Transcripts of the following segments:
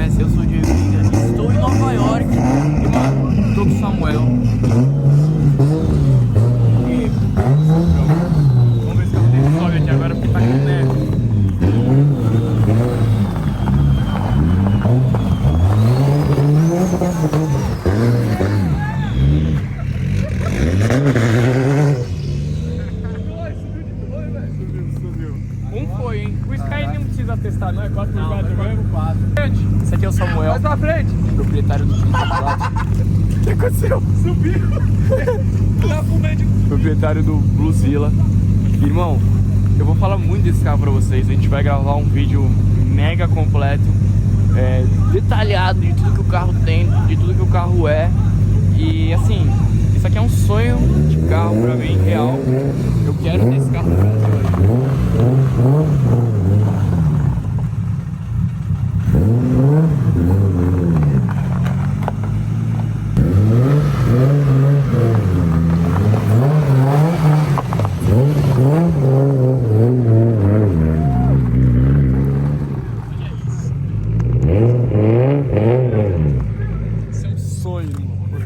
conhece, eu sou o JDM, estou em Nova York e, mano, tô com o Samuel. E vamos ver se o carro dele sobe aqui agora porque tá com neve. Foi, hein? O Sky nem precisa testar, não é 4x4 mesmo? Esse aqui é o Samuel. Mais pra frente. Proprietário do 4x4. O que aconteceu? Subiu. Proprietário do Bluzilla. Irmão, eu vou falar muito desse carro pra vocês. A gente vai gravar um vídeo mega completo, detalhado de tudo que o carro tem, de tudo que o carro é. E assim, isso aqui é um sonho de carro pra mim, real. Eu quero ter esse carro no Brasil.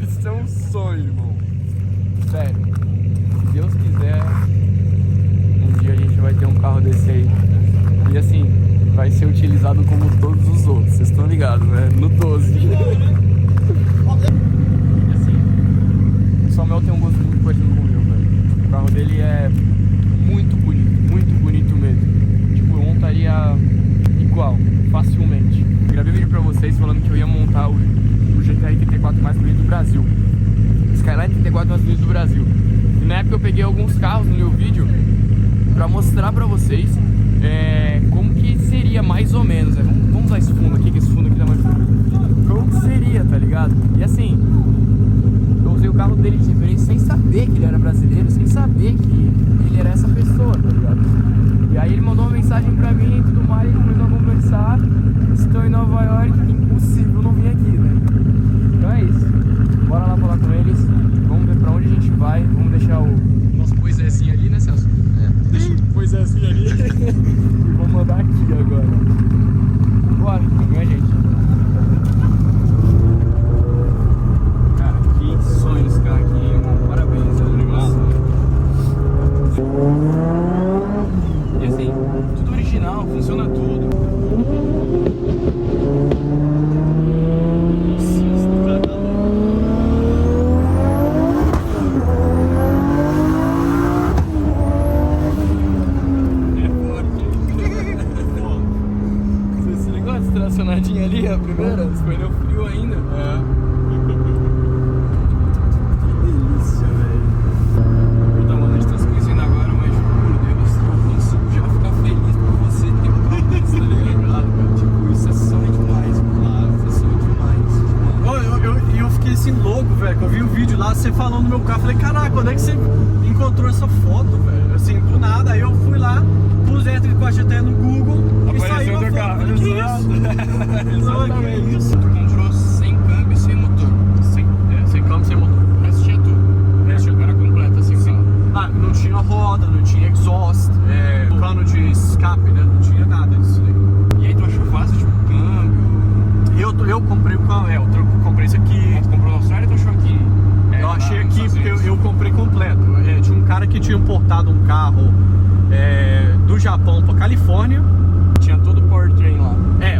Isso é um sonho, irmão. Sério, se Deus quiser, um dia a gente vai ter um carro desse aí. E assim, vai ser utilizado como todos os outros, vocês estão ligados, né? No 12. E assim, o Samuel tem um gosto muito parecido com o meu, velho. O carro dele é muito bonito mesmo. Tipo, eu montaria igual, facilmente. Eu gravei vídeo pra vocês falando que eu ia montar o GTR 34 mais bonito do Brasil. Skyline 34 mais bonito do Brasil. E na época eu peguei alguns carros no meu vídeo pra mostrar pra vocês como que seria mais ou menos. Vamos usar esse fundo aqui, que esse fundo aqui dá mais... Como que seria, tá ligado? E assim, eu usei o carro dele de referência sem saber que ele era brasileiro, sem saber que ele era essa pessoa, tá ligado? E aí ele mandou uma mensagem pra mim e tudo mais, e começou a conversar. Estou em Nova York, impossível não vir aqui, né? Então é isso. Bora lá falar com eles. Vamos ver pra onde a gente vai. Vamos deixar o nosso poisézinho ali, né, Celso? Deixa o poisézinho ali. E vamos mandar aqui agora. Bora, vem a gente. Cara, que sonho esse carro aqui, irmão. Parabéns, é um negócio. E assim, tudo original, funciona tudo. Estacionadinha ali, a primeira, os pneus frio ainda. Que delícia, velho. Puta, mano, a gente tá se conhecendo agora, mas por Deus, eu consigo já ficar feliz por você ter um carro desse, tá ligado? Tipo, isso é sonho demais, claro, isso é sonho demais. Eu fiquei assim louco, velho, que eu vi o vídeo lá, você falando no meu carro, falei, caraca, quando é que você encontrou essa foto, velho? Assim, do nada, aí eu fui lá, pus dentro até no Google, apareceu do carro. Que isso? Exatamente. Que isso? Tu comprou sem câmbio e sem motor. Sem câmbio, sem motor. O resto tinha tudo. O resto era completo, assim, sim. Ah, não tinha roda, não tinha exhaust, cano de escape, né? Não tinha nada disso aí. E aí tu achou fácil, tipo, câmbio? Eu comprei o carro, eu comprei isso aqui. Tu comprou na Austrália ou tu achou aqui? Eu achei aqui porque eu comprei completo. Tinha um cara que tinha importado um carro do Japão pra Califórnia. Tinha todo o powertrain lá.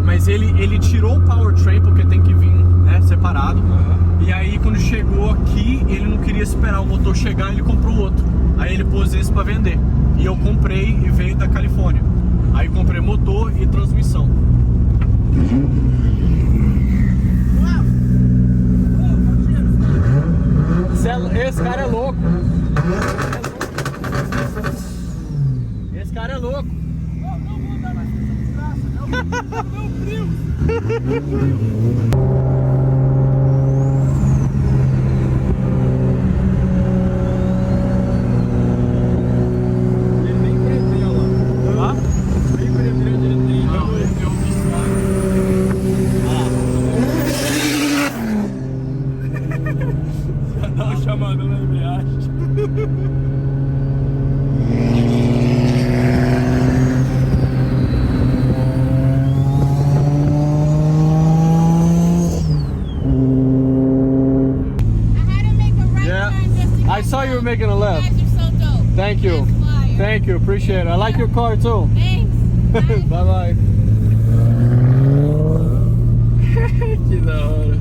Mas ele tirou o powertrain porque tem que vir, né, separado. E aí quando chegou aqui, ele não queria esperar o motor chegar, ele comprou outro. Aí ele pôs esse pra vender. E eu comprei e veio da Califórnia. Aí comprei motor e transmissão. Esse cara é louco. Esse cara é louco. Não vou andar mais com essa desgraça, meu frio. Ele nem prendeu lá. Nem prendeu direitinho. Não, ele deu um já dá uma chamada na embreagem. Thank you. Thank you. Appreciate it. I like your car too. Thanks. Bye bye. Que da hora.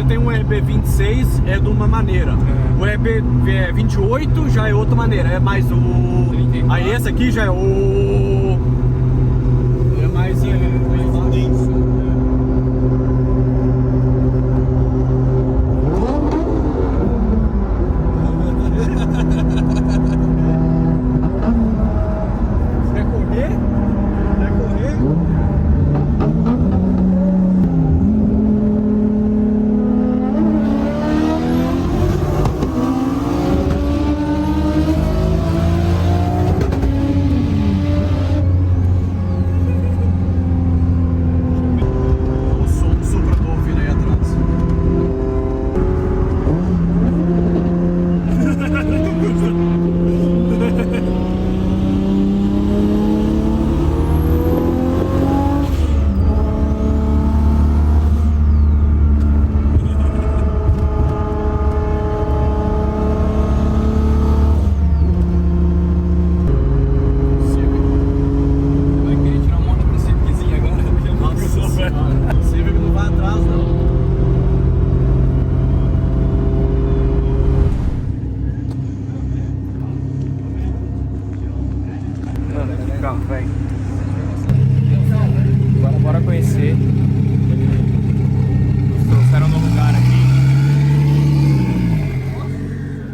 Tem um RB26 é de uma maneira, o RB28 já é outra maneira, é mais o... Aí esse aqui já é o... É mais denso. Quer correr? Quer correr? Bora conhecer. Nos trouxeram no lugar aqui.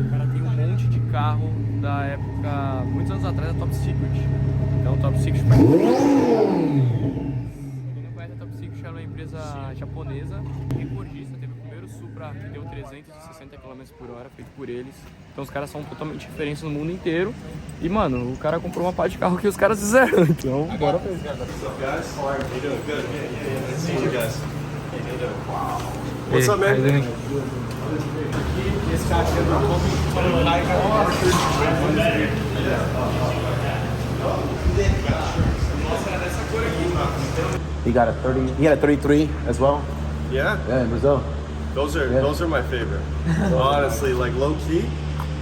O cara tem um monte de carro da época, muitos anos atrás, da Top Secret. Então, Top Secret. Pra quem não conhece, a Top Secret era uma empresa japonesa, recordista. Teve o primeiro Supra que deu 360 km/h, feito por eles. Então, os caras são totalmente referência no mundo inteiro. E, mano, o cara comprou uma parte de carro que os caras fizeram. Então, bora ver. What's up, man? He got a 30. He had a 33 as well. Yeah, Yeah, in Brazil. those are my favorite. Honestly, like low key,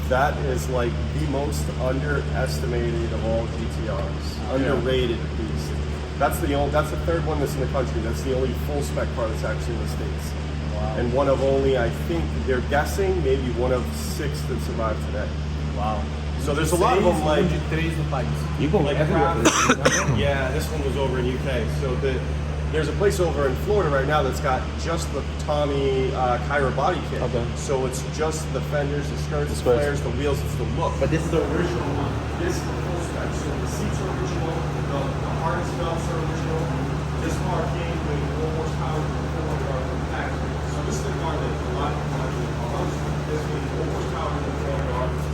that is like the most underestimated of all GTRs. Underrated piece. That's the third one that's in the country. That's the only full spec car that's actually in the States. Wow. And one of only, I think they're guessing, maybe one of 6 that survive today. Wow. So there's a lot of them like You go like everywhere. yeah, this one was over in UK. So there's a place over in Florida right now that's got just the Tommy Kyra body kit. Okay. So it's just the fenders, the skirts, the flares, the wheels, it's the look. But this is the original one. This is the full spec. So the seats are original, the harness belts are original. This car came with 4 horsepower and 400 hours in the factory. So this is the car that a lot of people actually cars. This was 4 horsepower and 400 hours.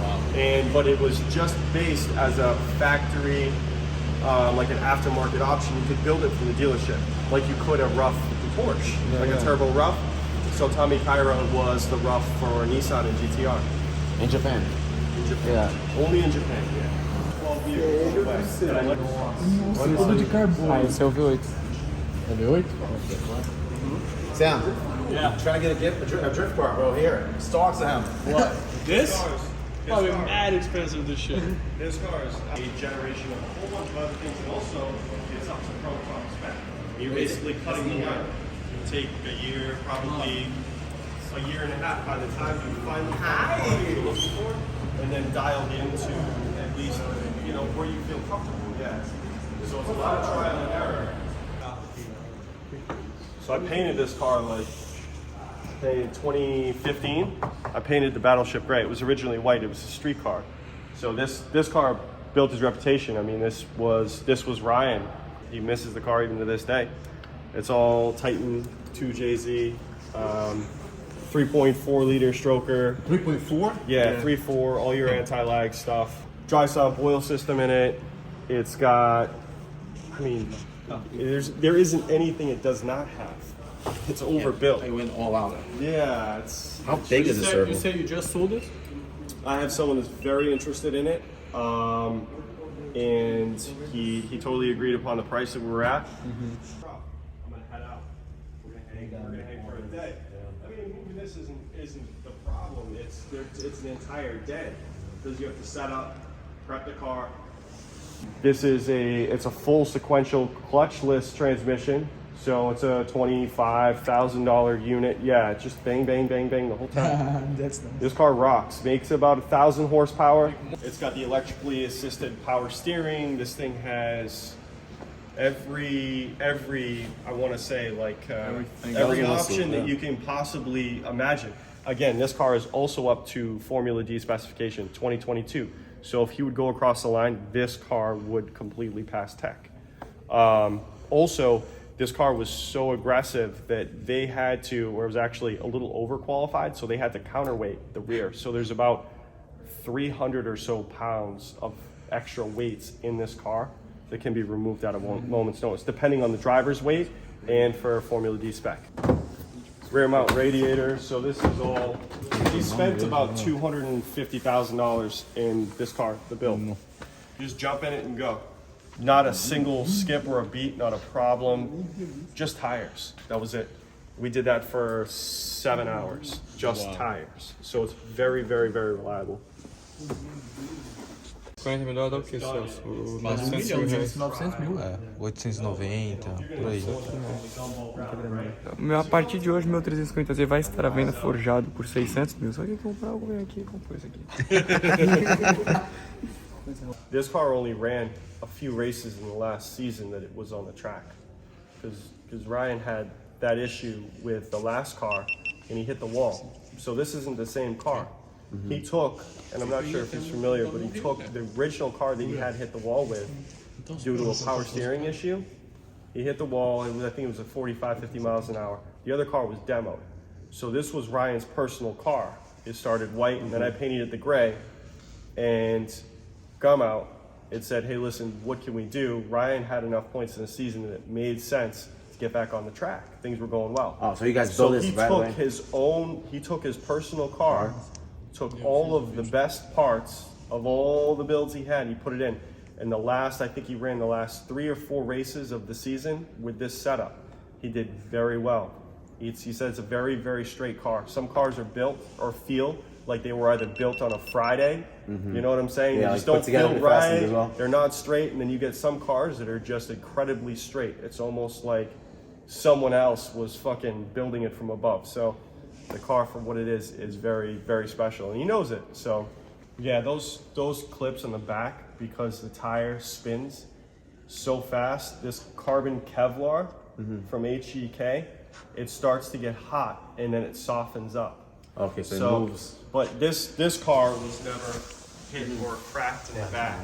But it was just based as a factory, like an aftermarket option. You could build it from the dealership, like you could a rough Porsche, a turbo rough. So Tommy Kyra was the rough for Nissan and GTR. In Japan. In Japan. Yeah. Only in Japan, yeah. 12 vehicles. Tudo de carbono. Ah, esse é o V8. É V8? Sam. Yeah. Trying to get a drift car, bro. Here. Stocks of him. What? This? Cars. Probably mad expensive, this shit. This car is a generation of a whole bunch of other things, and also it's up to Pro Top spec. You're basically cutting the line. It'll take a year, probably a year and a half by the time you finally find the car you're looking for, and then dialed into at least, you know, where you feel comfortable. Yeah. So it's a lot of trial and error. So I painted this car like in 2015. I painted the Battleship gray. It was originally white. It was a street car. So this car built his reputation. I mean, this was Ryan. He misses the car even to this day. It's all Titan 2JZ, 3.4 liter stroker. 3.4? Yeah, 3.4, all your anti-lag stuff. Dry sump oil system in it. It's got, I mean, There isn't anything it does not have. It's overbuilt. I went all out. Yeah, it's. How big is the servo? You say you just sold it? I have someone that's very interested in it, and he totally agreed upon the price that we were at. I'm gonna head out. We're gonna hang for a day. I mean, moving this isn't the problem. It's an entire day because you have to set up, prep the car. This is it's a full sequential clutchless transmission. So it's a $25,000 unit. Yeah, it's just bang, bang, bang, bang the whole time. That's nice. This car rocks. Makes about 1,000 horsepower. It's got the electrically assisted power steering. This thing has every I want to say like every option that you can possibly imagine. Again, this car is also up to Formula D specification 2022. So if he would go across the line, this car would completely pass tech. Also, this car was so aggressive that they had to, or it was actually a little overqualified, so they had to counterweight the rear. So there's about 300 or so pounds of extra weights in this car that can be removed at a moment's notice, depending on the driver's weight and for Formula D spec. Rear mount radiator, so this is all, he spent about $250,000 in this car, the build. You just jump in it and go. Not a single skip or a beat, not a problem. Just tires. That was it. We did that for 7 hours. Just tires. So it's very, very, very reliable. 40 mil dólares dá o que, Celso? O 900 mil. 890, por aí. A partir de hoje, meu 350Z vai estar à venda forjado por 600 mil. Só quem comprar algo vem aqui e compra isso aqui. This car only ran a few races in the last season that it was on the track. Because Ryan had that issue with the last car and he hit the wall. So this isn't the same car. He took, and I'm not sure if he's familiar, but he took the original car that he had hit the wall with due to a power steering issue. He hit the wall, and I think it was at 45, 50 miles an hour. The other car was demoed. So this was Ryan's personal car. It started white, and then I painted it the gray, and come out. It said, hey, listen, what can we do? Ryan had enough points in the season that it made sense to get back on the track. Things were going well. Oh, so you guys built this right away? He took his personal car, took all of the best parts of all the builds he had, he put it in. And I think he ran the last 3 or 4 races of the season with this setup. He did very well. He said it's a very, very straight car. Some cars are built or feel like they were either built on a Friday. You know what I'm saying? Yeah, they just like don't feel right. Well. They're not straight, and then you get some cars that are just incredibly straight. It's almost like someone else was fucking building it from above. So the car, for what it is very, very special, and he knows it. So yeah, those clips on the back, because the tire spins so fast, this carbon Kevlar from HEK, it starts to get hot and then it softens up. Okay, so it moves. But this car was never hit or cracked in the back.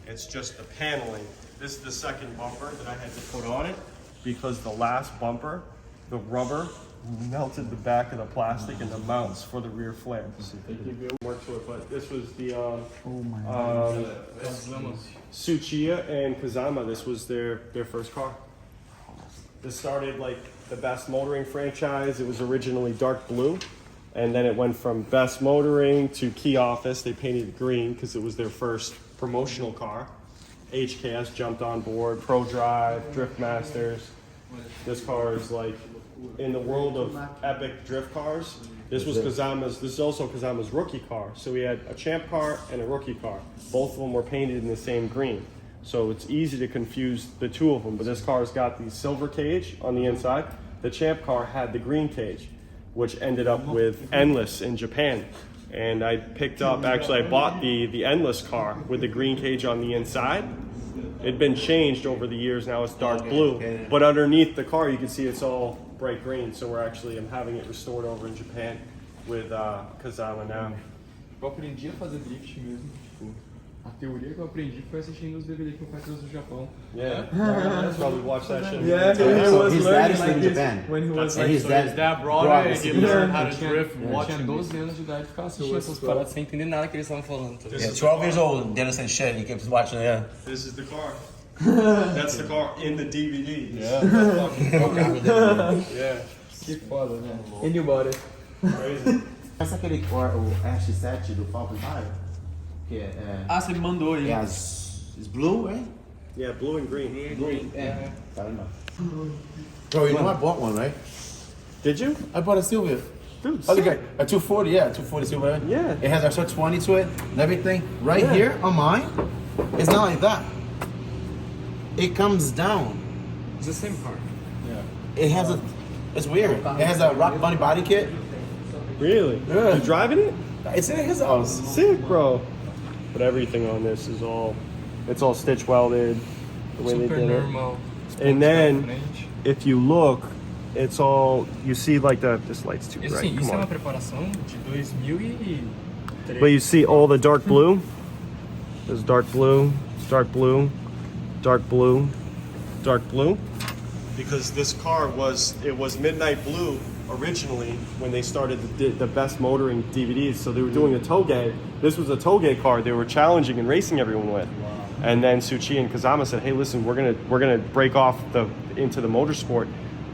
It's just the paneling. This is the second bumper that I had to put on it because the last bumper, the rubber melted the back of the plastic and the mounts for the rear flares. They give you more to it, but this was the Tsuchiya and Kazama. This was their first car. This started like the Best Motoring franchise. It was originally dark blue, and then it went from Best Motoring to Key Office. They painted it green because it was their first promotional car. HKS jumped on board, Pro Drive, Drift Masters. This car is like, in the world of epic drift cars, this is also Kazama's rookie car. So we had a champ car and a rookie car. Both of them were painted in the same green. So it's easy to confuse the two of them, but this car's got the silver cage on the inside. The champ car had the green cage, which ended up with Endless in Japan. And I bought the Endless car with the green cage on the inside. It'd been changed over the years, now it's dark blue. But underneath the car, you can see it's all bright green. So I'm having it restored over in Japan with Kazama now. Eu aprendi a fazer drift mesmo, tipo, a teoria que eu aprendi foi assistindo os DVD que o pai trouxe do Japão. Yeah, that's why we watched that shit. Yeah, So his dad is from Japan. When he was And his dad brought it, he learned how to drift watching 12 anos de idade, ficava assistindo essas paradas sem entender nada que eles estavam falando. Yeah, 12 years old, didn't understand shit. He kept watching, yeah. This is the car. That's the car in the DVD. Yeah. Yeah. Que foda, né? And you bought it. Crazy. Essa aquele o RX-7 do Falcon Tire? Que Ah, você me mandou aí. it's blue, right? Yeah, blue and green. Green. Yeah. Caramba. Bro, you know I bought one, right? Did you? I bought a silver. Dude, Oh, look at a 240, yeah, 240 silver. Right? Yeah. It has a short 20 to it and everything. Right here on mine, it's not like that. It comes down. It's the same car. It has a. It's weird. It has a rock bunny body kit. Really? Yeah. You driving it? It's in his house. Sick, bro. But everything on this is it's all stitch welded the way Super they did normal. And then, if you look, it's all, you see like this light's too bright. Assim, Come isso é uma on. preparação de 2003. But you see all the dark blue? There's dark blue, dark blue, dark blue, dark blue. Because this car was midnight blue originally when they started the best motoring DVDs. So they were doing a toge. This was a toge car they were challenging and racing everyone with. And then Suchi and Kazama said, "Hey, listen, we're gonna break off into the motorsport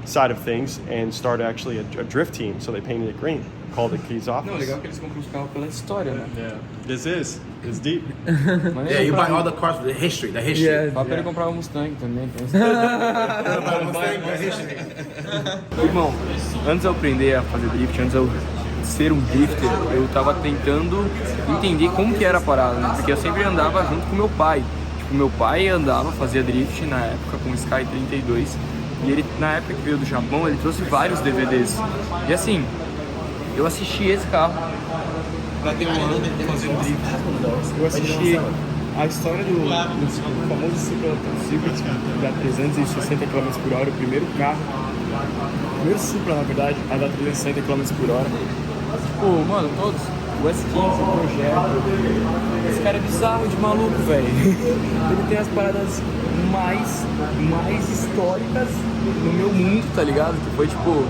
side of things and start actually a drift team." So they painted it green, called it Keys Office. Não, legal que eles compram os carros pela história, né? Yeah, this is deep. Yeah, you buy all the cars with the history. The history. Dá pra ele comprar um Mustang também. Irmão, antes de eu aprender a fazer drift, antes de eu ser um drifter, eu tava tentando entender como que era a parada, né? Porque eu sempre andava junto com meu pai. Tipo, meu pai andava, fazia drift na época com o Sky 32. E ele, na época que veio do Japão, ele trouxe vários DVDs. E assim, eu assisti esse carro fazendo drift. Eu assisti a história do famoso Supra da 360 km/h, o primeiro carro, o primeiro Supra, na verdade, a dar 360 km/h. Tipo, mano, todos, o S15, o projeto, esse cara é bizarro de maluco, velho. Ele tem as paradas mais históricas no meu mundo, tá ligado? Que foi tipo,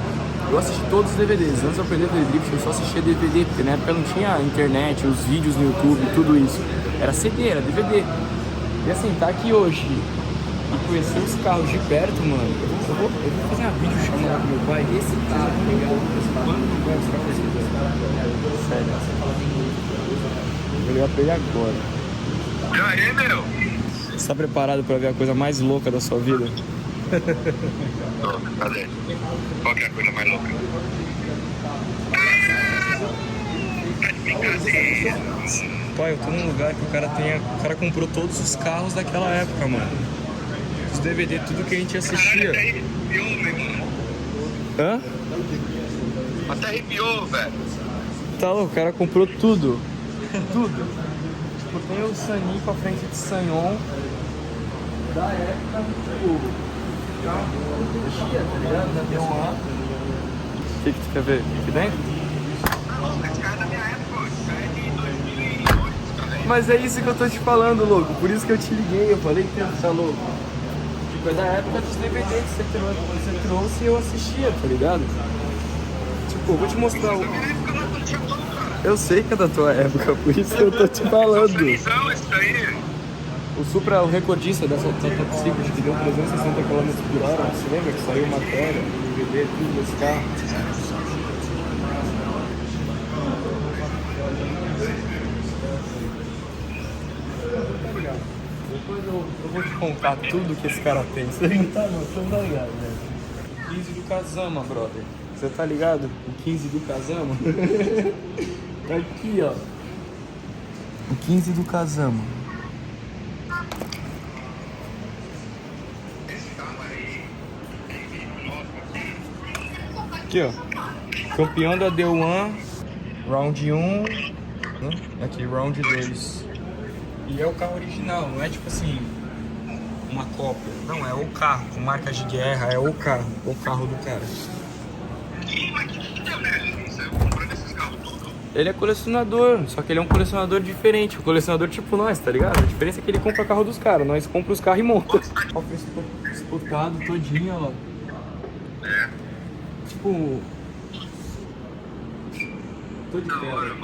eu assisti todos os DVDs. Antes de eu aprender a fazer drift, eu só assistia DVD, porque na época não tinha internet, os vídeos no YouTube, tudo isso. Era CD, era DVD. E assim, tá aqui hoje e conhecer os carros de perto, mano. Eu vou fazer uma vídeo chamada com meu pai. Esse carro, tá ligado? Quando não vai mostrar pra vocês? Sério. Eu vou ligar pra ele agora. E aí, meu? Você tá preparado pra ver a coisa mais louca da sua vida? Tô, cadê? Qual que é a coisa mais louca? Tá de brincadeira. Pai, eu tô num lugar que o cara comprou todos os carros daquela época, mano. Os DVD, tudo que a gente assistia. Até arrepiou, meu irmão. Hã? Até arrepiou, velho. Tá louco, o cara comprou tudo. Tudo. Tipo, tem o Sanin com a frente de Sanyon da época, tipo, carro existia, tá ligado? Da D1A. O que tu quer ver? Aqui dentro? Esse cara é da minha época, esse cara é de 2008, cara. Mas é isso que eu tô te falando, louco. Por isso que eu te liguei, eu falei que você é louco. Tipo, é da época dos DVDs que você trouxe e eu assistia, tá ligado? Tipo, eu vou te mostrar o... Na minha época não tinha como, cara. Eu sei que é da tua época, por isso que eu tô te falando. Felizão esse daí. O Supra, o recordista dessa Top Secret, que deu 360 km/h, você lembra que saiu matéria, DVD, tudo desse carro? Depois eu vou te contar tudo que esse cara tem. Você não tá ligado, velho. 15 do Kazama, brother. Você tá ligado? O 15 do Kazama? Tá aqui, ó. O 15 do Kazama. Aqui, ó. Campeão da D1, round 1, né? Aqui, round 2. E é o carro original, não é tipo assim, uma cópia. Não, é o carro, com marcas de guerra, é o carro do cara. Mas que deu, né? Você comprando esses carros tudo? Ele é colecionador, só que ele é um colecionador diferente. Um colecionador tipo nós, tá ligado? A diferença é que ele compra o carro dos caras, nós compramos os carros e monta. Ó, foi espotado todinho, ó. Tipo... Tô de pedra.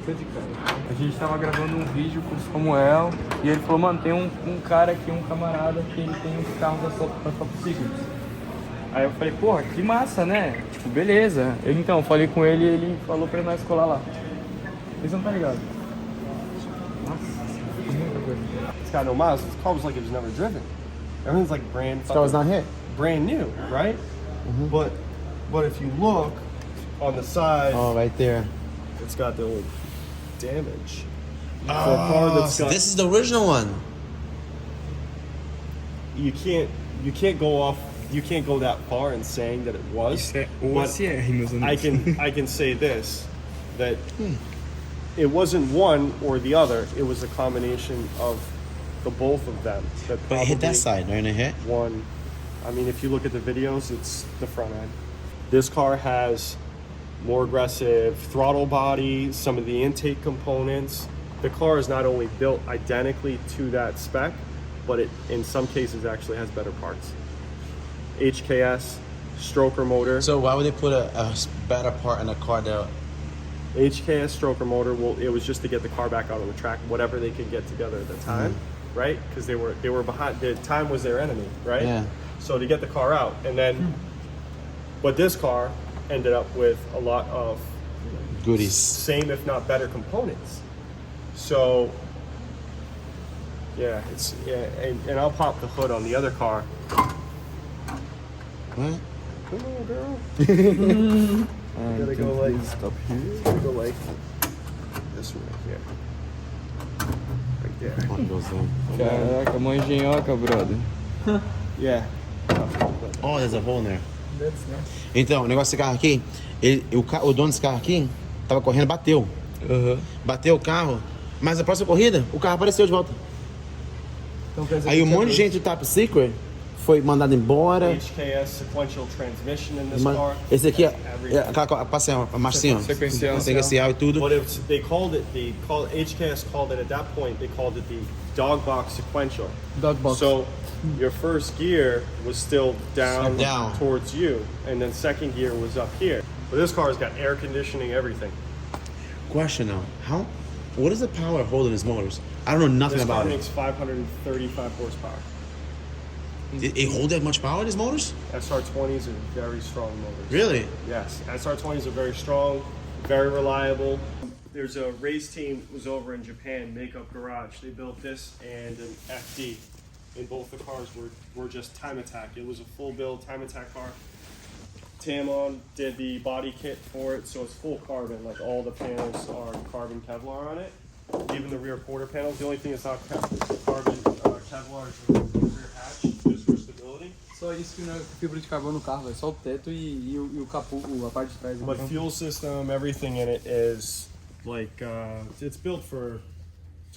A gente tava gravando um vídeo com o Samuel e ele falou, mano, tem um cara aqui, um camarada que ele tem uns carros da sua sigam. Aí eu falei, porra, que massa, né? Tipo, beleza. Então, eu falei com ele e ele falou pra nós colar lá. Vocês não tá ligado? Nossa, muita coisa. It's got no miles. This car was like it was never driven. Everything's like brand. This car was not hit. Brand new, right? But if you look on the side, Oh, right there. it's got the old damage. For a car that's got, This is the original one. you can't go that far in saying that it was. But meus amigos. I can say this, that it wasn't one or the other. It was a combination of the both of them. That But it hit that probably side, right in the hit. one. I mean, if you look at the videos, it's the front end. This car has more aggressive throttle body, some of the intake components. The car is not only built identically to that spec, but it in some cases actually has better parts. HKS, stroker motor. So why would they put a better part in a car that? HKS stroker motor. Well, it was just to get the car back out on the track, whatever they could get together at the time, right? Because they were behind. The time was their enemy, right? Yeah. So to get the car out, and then, but this car ended up with a lot of Goodies. same if not better components. So yeah, and I'll pop the hood on the other car. What? Come on, girl. You gotta go like up here. You gotta go like this one right here. Right there. Oh, it goes there. Caraca, mó engenhoca, brother. Yeah. Oh, there's a hole in there. Então, o negócio desse carro aqui, o dono desse carro aqui tava correndo, bateu. Bateu o carro, mas na próxima corrida, o carro apareceu de volta. Então, quer dizer Aí que um monte de gente do Top Secret foi mandado embora. HKS sequential transmission in this car. Esse aqui é aquela a marcinha, sequencial e tudo. But they called it HKS called it at that point. They called it the dog box sequential. Dog box. So your first gear was still down towards you, and then second gear was up here. But this car's got air conditioning, everything. Question now, what is the power holding these motors? I don't know nothing This car about makes it. 535 horsepower. It hold that much power, these motors? SR20s are very strong motors. Really? Yes, SR20s are very strong, very reliable. There's a race team that was over in Japan, Makeup Garage. They built this and an FD. And both the cars were just time attack. It was a full build time attack car. Tamon did the body kit for it, so it's full carbon. Like all the panels are carbon Kevlar on it. Even the rear quarter panels. The only thing that's not carbon Kevlar is the rear hatch, just for stability. Só isso que não é fibra de carbono no carro, é só o teto e o capô, a parte de trás. But fuel system, everything in it is like it's built for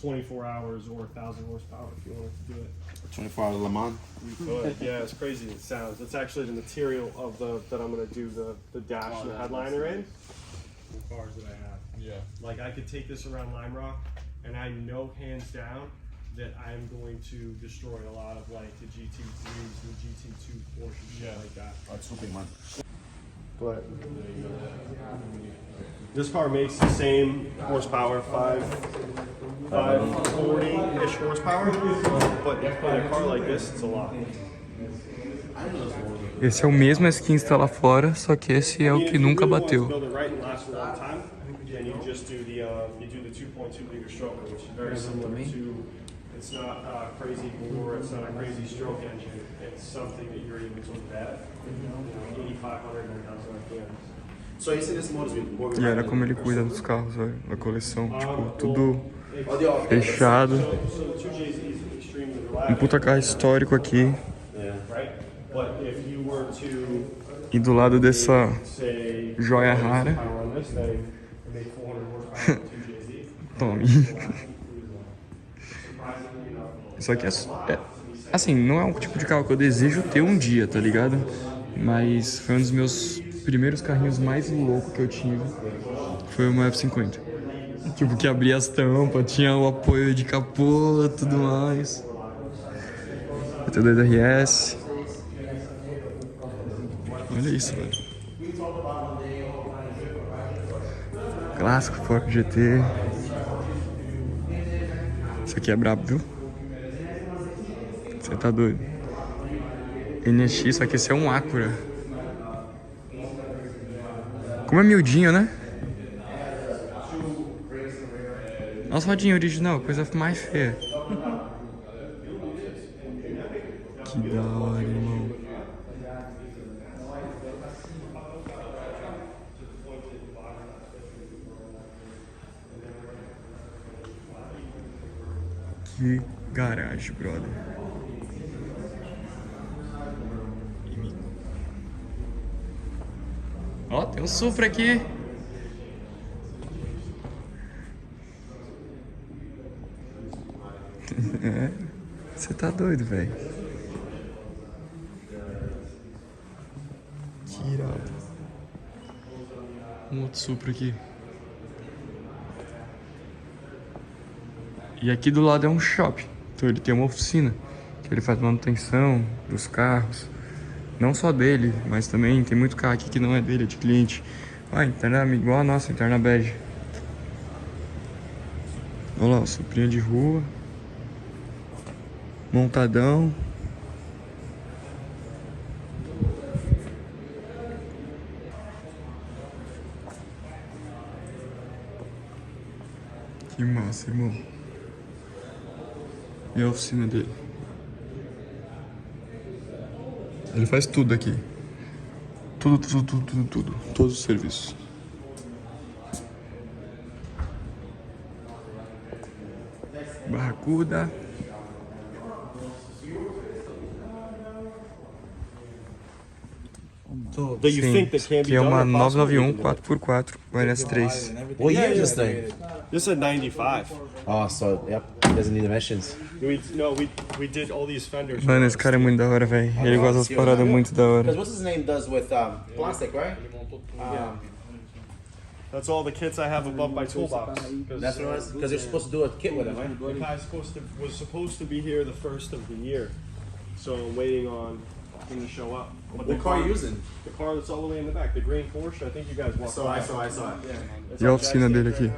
24 hours or 1,000 horsepower if you want to do it. 24 hours Le Mans. You could. Yeah, it's crazy it sounds. It's actually the material of that I'm gonna do the dash and the headliner in. The cars that I have. Yeah. Like I could take this around Lime Rock, and I know hands down that I'm going to destroy a lot of like the GT3s, the GT2 Porsche, shit like that. That's super, man. But this car makes the same horsepower, 540-ish horsepower, but in a car like this, it's a lot. Esse é o mesmo S que está lá fora, só que esse é o que nunca bateu. It's not a crazy bore, it's not a crazy stroke engine. It's something that you're able to embed. 8,500, 9,000 RPMs. So you see this motor E olha como ele cuida dos carros, velho, da coleção, tipo, tudo fechado. Um puta carro histórico aqui. E do lado dessa joia rara. Tome. Isso aqui é assim, não é um tipo de carro que eu desejo ter um dia, tá ligado? Mas foi um dos meus primeiros carrinhos mais loucos que eu tive. Foi uma F50. Tipo, que abria as tampas, tinha o apoio de capô e tudo mais. T2RS. Olha isso, velho. Clássico Ford GT. Isso aqui é brabo, viu? Você tá doido. NSX, só que esse é um Acura. Como é miudinho, né? Nossa, rodinha original, coisa mais feia. Que da hora, irmão. Que garagem, brother. Ó, tem um Supra aqui. É, você tá doido, velho. Que irado. Um outro Supra aqui. E aqui do lado é um shopping. Então ele tem uma oficina que ele faz manutenção dos carros. Não só dele, mas também tem muito carro aqui que não é dele, é de cliente. Ah, interna igual a nossa, interna bege. Olha lá, o Suprinha de rua. Montadão. Que massa, irmão. E a oficina dele. Ele faz tudo aqui. Tudo. Todos os serviços. Barracuda. That you think that can be Que é done uma or possible? 991 4x4 o NS3. What year is this thing? This is a 95. Oh, so yep, it doesn't need emissions. We did all these fenders. Mano, esse cara é muito da hora, velho. Ele gosta das paradas muito da hora. Because what's his name does with plastic, right? That's all the kits I have above my toolbox. That's what it was. Because you're supposed to do a kit with him, right? The guy was supposed to be here the first of the year, so I'm waiting on him to show up. But What car are you using? The car that's all the way in the back, the green Porsche. I think you guys walked by. I saw it. It's E a on oficina Jack's dele name. aqui?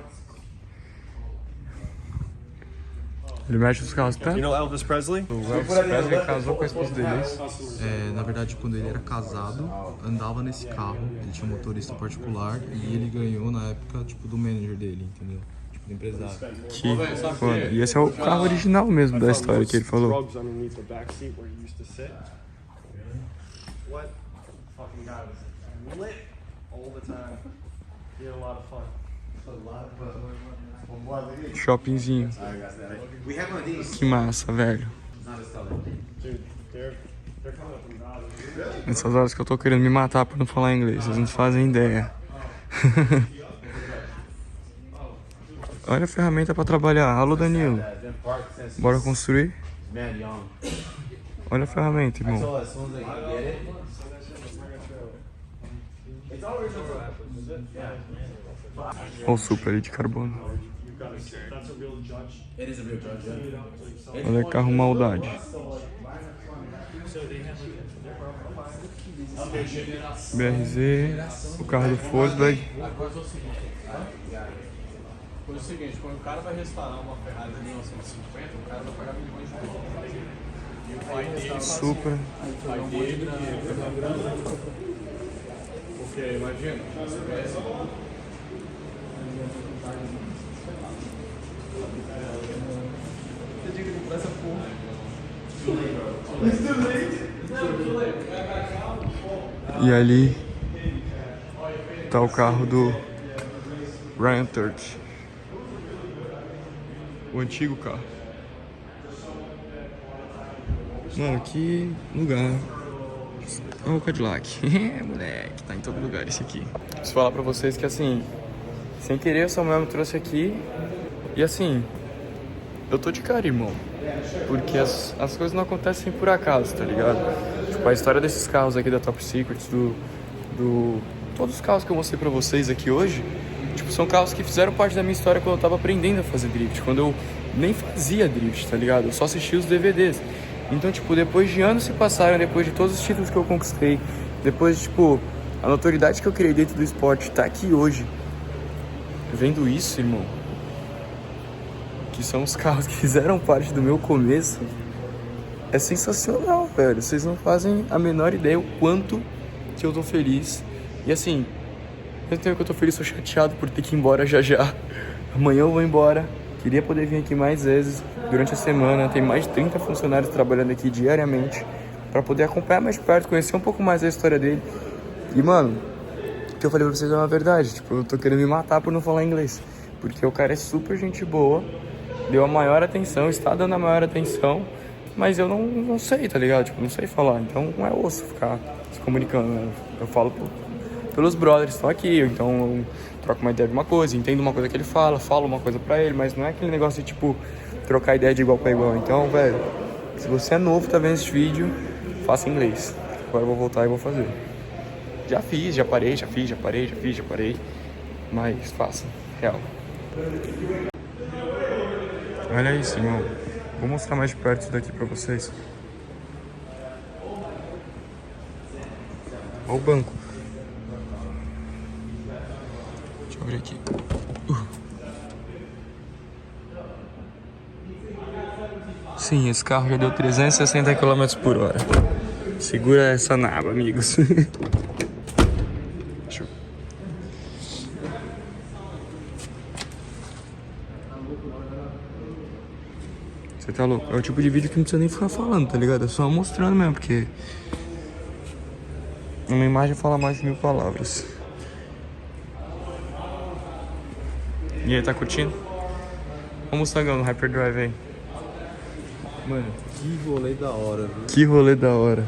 Ele mexe os carros, tá? You know Elvis Presley? O Elvis Presley casou com a esposa dele. É, na verdade, quando ele era casado, andava nesse carro, ele tinha um motorista particular e ele ganhou na época, tipo, do manager dele, entendeu? Tipo, do empresário. Que foda. E esse é o carro original mesmo da história que ele falou. Drugs underneath the back seat where he used to sit. What? Fucking guy was lit all the time. He had a lot of fun. Shoppingzinho. We have one of these. Que massa, velho. Dude, they're coming up from God. Nessas horas que eu tô querendo me matar por não falar inglês, vocês não fazem ideia. Olha a ferramenta pra trabalhar. Alô, Danilo. Bora construir? Olha a ferramenta, irmão. So as soon as I get it, it's all original. Olha o Supra ali de carbono. That's a real judge. It is a real judge. Yeah. Olha carro maldade. BRZ, o carro do Volkswagen. Foi o seguinte, quando o cara vai restaurar uma Ferrari de 1950, o cara vai pagar milhões de dólares. E o pai dele Supra. o pai dele porque imagina, você tinha que comprar essa porra. E ali tá o carro do Ryan Turk. O antigo carro. Mano, que lugar. Olha o Cadillac. Moleque, tá em todo lugar esse aqui. Preciso falar pra vocês que assim, sem querer o Samuel me trouxe aqui. E assim, eu tô de cara, irmão. Porque as coisas não acontecem por acaso, tá ligado? Tipo, a história desses carros aqui da Top Secret, todos os carros que eu mostrei pra vocês aqui hoje, tipo, são carros que fizeram parte da minha história quando eu tava aprendendo a fazer drift. Quando eu nem fazia drift, tá ligado? Eu só assistia os DVDs. Então, tipo, depois de anos se passaram, depois de todos os títulos que eu conquistei, depois de, tipo, a notoriedade que eu criei dentro do esporte tá aqui hoje. vendo isso, irmão, que são os carros que fizeram parte do meu começo, é sensacional, velho. Vocês não fazem a menor ideia o quanto que eu tô feliz. E assim, ao mesmo tempo que eu tô feliz, tô chateado por ter que ir embora já. Amanhã eu vou embora. Queria poder vir aqui mais vezes durante a semana. Tem mais de 30 funcionários trabalhando aqui diariamente pra poder acompanhar mais de perto, conhecer um pouco mais da história dele. E, mano, o que eu falei pra vocês é uma verdade. Tipo, eu tô querendo me matar por não falar inglês. Porque o cara é super gente boa, deu a maior atenção, está dando a maior atenção, mas eu não sei, tá ligado? Tipo, não sei falar. Então não é osso ficar se comunicando, né? Eu falo pelos brothers que estão aqui, então eu troco uma ideia de uma coisa, entendo uma coisa que ele fala, falo uma coisa pra ele, mas não é aquele negócio de, tipo, trocar ideia de igual pra igual. Então, velho, se você é novo, tá vendo esse vídeo, faça inglês. Agora eu vou voltar e vou fazer. Já fiz, já parei, mas faça, real. Olha isso, irmão. Vou mostrar mais de perto isso daqui pra vocês. Olha o banco. Deixa eu abrir aqui. Sim, esse carro já deu 360 km por hora. Segura essa naba, amigos. Deixa eu... Você tá louco? É o tipo de vídeo que não precisa nem ficar falando, tá ligado? É só mostrando mesmo, porque uma imagem fala mais de 1000 palavras. E aí, tá curtindo? Olha o Mustangão no Hyperdrive aí. Mano, que rolê da hora, viu? Que rolê da hora.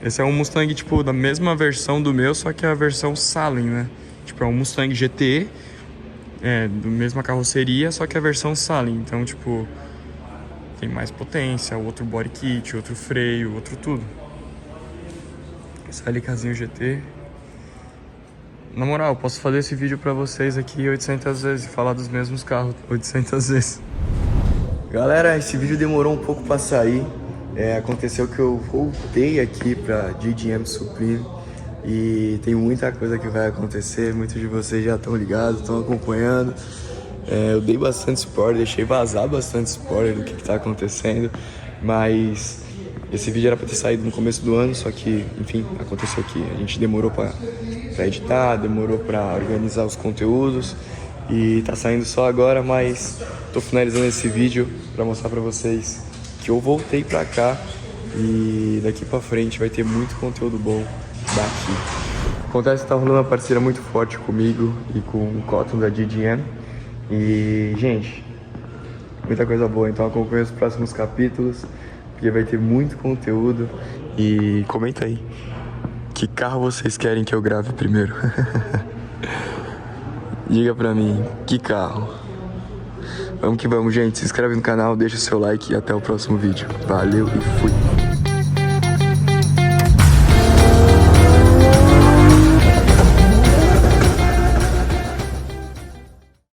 Esse é um Mustang, tipo, da mesma versão do meu, só que é a versão Salem, né? Tipo, é um Mustang GT, da mesma carroceria, só que a versão Salem. Então, tipo, tem mais potência, outro body kit, outro freio, outro tudo. Esse LKzinho GT. Na moral, eu posso fazer esse vídeo pra vocês aqui 800 vezes e falar dos mesmos carros 800 vezes. Galera, esse vídeo demorou um pouco pra sair. Aconteceu que eu voltei aqui pra JDM Supreme e tem muita coisa que vai acontecer. Muitos de vocês já estão ligados, estão acompanhando. Eu dei bastante spoiler, deixei vazar bastante spoiler do que tá acontecendo, mas esse vídeo era pra ter saído no começo do ano, só que, enfim, aconteceu que a gente demorou pra editar, demorou pra organizar os conteúdos e tá saindo só agora, mas tô finalizando esse vídeo pra mostrar pra vocês que eu voltei pra cá e daqui pra frente vai ter muito conteúdo bom daqui. Acontece que tá rolando uma parceria muito forte comigo e com o Conto da JDM e, gente, muita coisa boa, então acompanha os próximos capítulos porque vai ter muito conteúdo e comenta aí que carro vocês querem que eu grave primeiro. Diga pra mim, que carro? Vamos que vamos, gente. Se inscreve no canal, deixa o seu like e até o próximo vídeo. Valeu e fui!